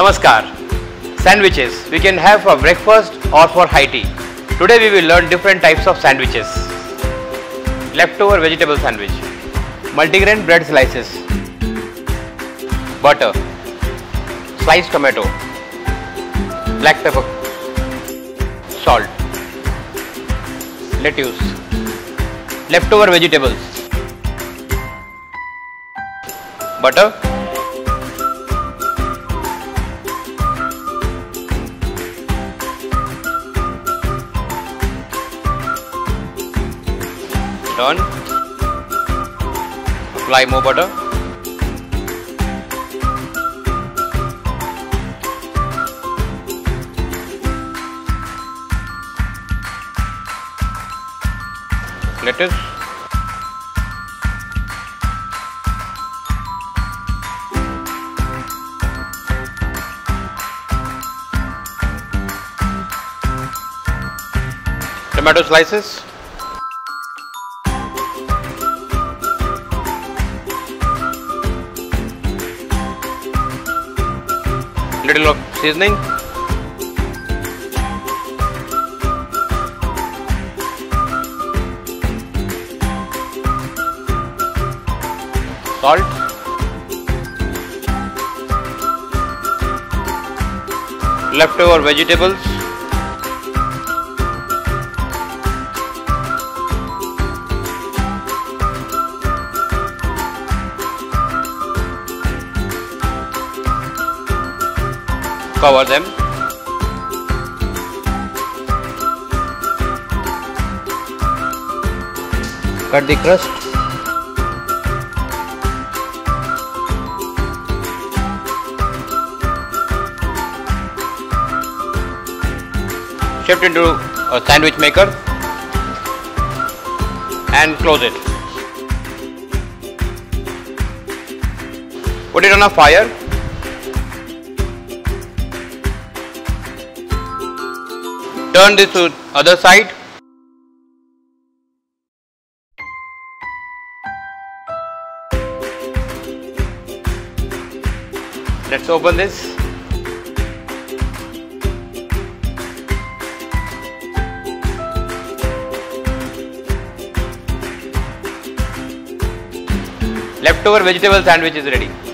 Namaskar. Sandwiches we can have for breakfast or for high tea. Today we will learn different types of sandwiches. Leftover vegetable sandwich, multigrain bread slices, butter, sliced tomato, black pepper, salt, lettuce, leftover vegetables, butter, turn, apply more butter, lettuce, tomato slices, little of seasoning, salt, leftover vegetables, cover them, cut the crust, shift into a sandwich maker and close it. Put it on a fire. Turn this to other side. Let's open this. Leftover vegetable sandwich is ready.